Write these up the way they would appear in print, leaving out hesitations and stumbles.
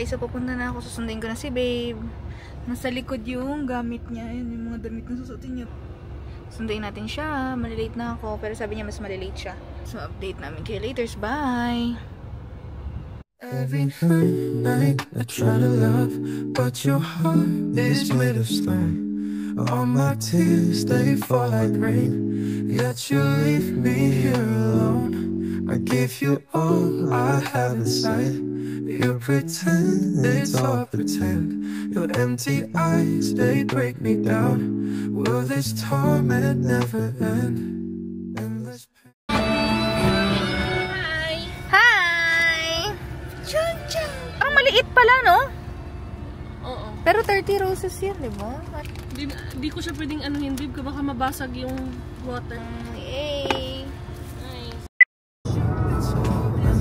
guys, so pupunta na ako. Susundin ko na si babe. Nasa likod yung gamit niya. Ayan, yung mga damit na susutin niya. Sunduin natin siya. Malilate na ako. Pero sabi niya mas malilate siya. So, update namin kayo later. Bye! Every night I try to love, but your heart is made of stone. All my tears, they fall like rain, yet you leave me here alone. I give you all I have inside. You pretend it's all pretend. Your empty eyes, they break me down. Will this torment never end? Endless pain. Hi! Chun-chun! Ang maliit pala, no? Oo. Pero 30 roses yan, di ba? Di ko siya pwedeng anuhin, babe. Baka mabasag yung water. Yay! Nice.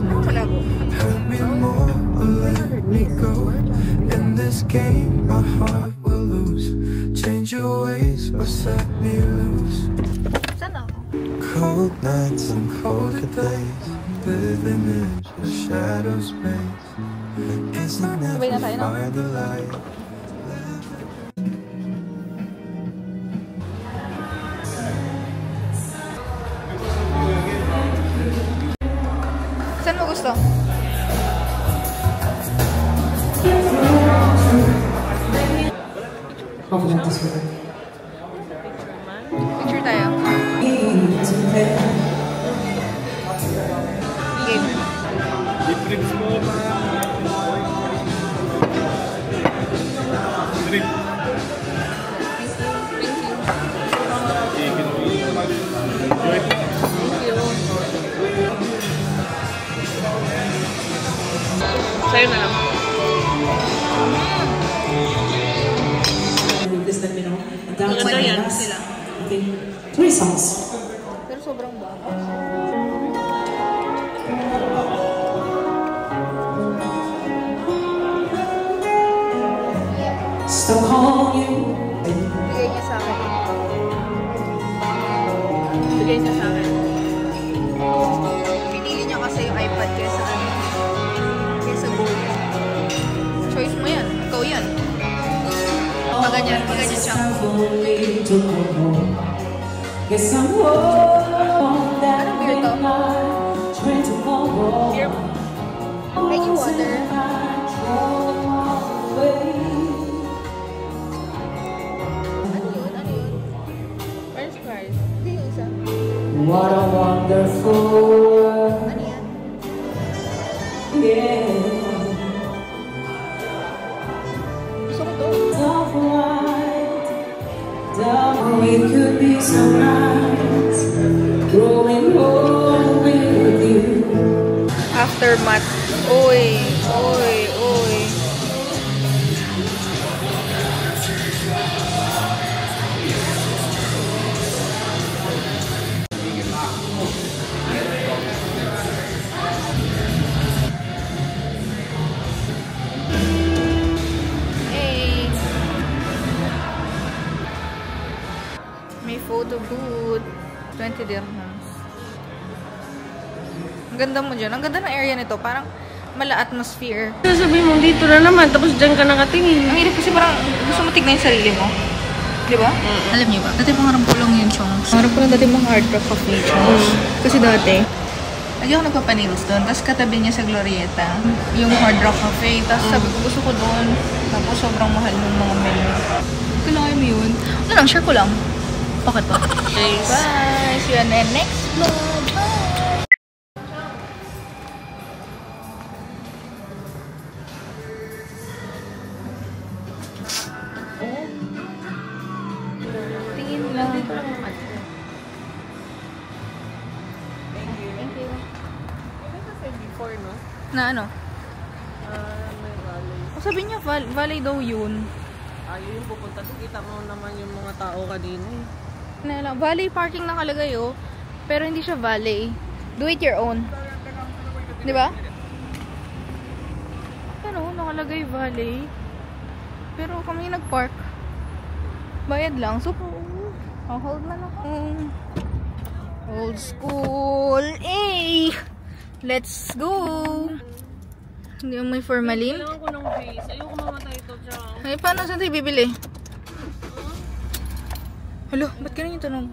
Ano malago? Hurt me more or let me go. In this game my heart will lose. Change your ways or set me loose. Saan ako? Cold nights and colder days, living in a shadow space. Guess I never find the light. Saan mo gusto? Picture tayo. Game. Sa'yo na lang. Please let me know. Maganda yan. Sila. I think 3 songs. Pero sobrang baba. Still call you. Bigay niya sa akin. Bigay niya sa akin. Pinili niya kasi yung iPad kaysa ano. Kaysa gold. Choice mo yan. Ikaw yan. Paganyan siya. Guess I'm on that beer to? train tomorrow. Beer. Ay, yung water. Ano yun? Ano yun? French fries. Hindi yung isa. What a wonderful world. Ano yan? Yeah. Gusto ko to. Of light, it could be so nice, growing old with you. Aftermath. Uy. Uy. Uy. Hey. May photo booth. 20 dirhams. Ang ganda mo dyan. Ang ganda ng area nito. Parang mala atmosphere. Sasabihin mo, dito na naman. Tapos dyan ka nakatingin. Ang hirap kasi parang gusto mo tignan yung sarili mo. Di ba? Alam niyo ba? Dati pangarap ko lang yun, Chongs. Pangarap ko lang dati mga hard rock cafe, Chongs. Kasi dati, lagi ako nagpapanilos doon. Tapos katabi niya sa Glorieta, yung hard rock cafe. Tapos sabi ko, gusto ko doon. Tapos sobrang mahal yung mga menu. Kailangan mo yun. Ano lang, share ko lang. Bakit ba? Bye! See you on the next vlog. Bye! Tingin lang. Thank you. Kasi before, no? Na ano? May valley. O sabi niya, valley daw yun. Ayun yung pupunta doon. Kita mo naman yung mga tao kanina eh. Valley parking nakalagay oh. Pero hindi siya valley. Do it your own. Di ba? Pero nakalagay valley. Pero kami nagpark. Bayad lang. So, hold na lang. Old school. Hey! Let's go! Hindi mo may formalin? Kailangan ko ng base. Ayoko mamatay ito, Chang. Ay, paano saan tayo bibili? Hello, ba't ganun yung tunog?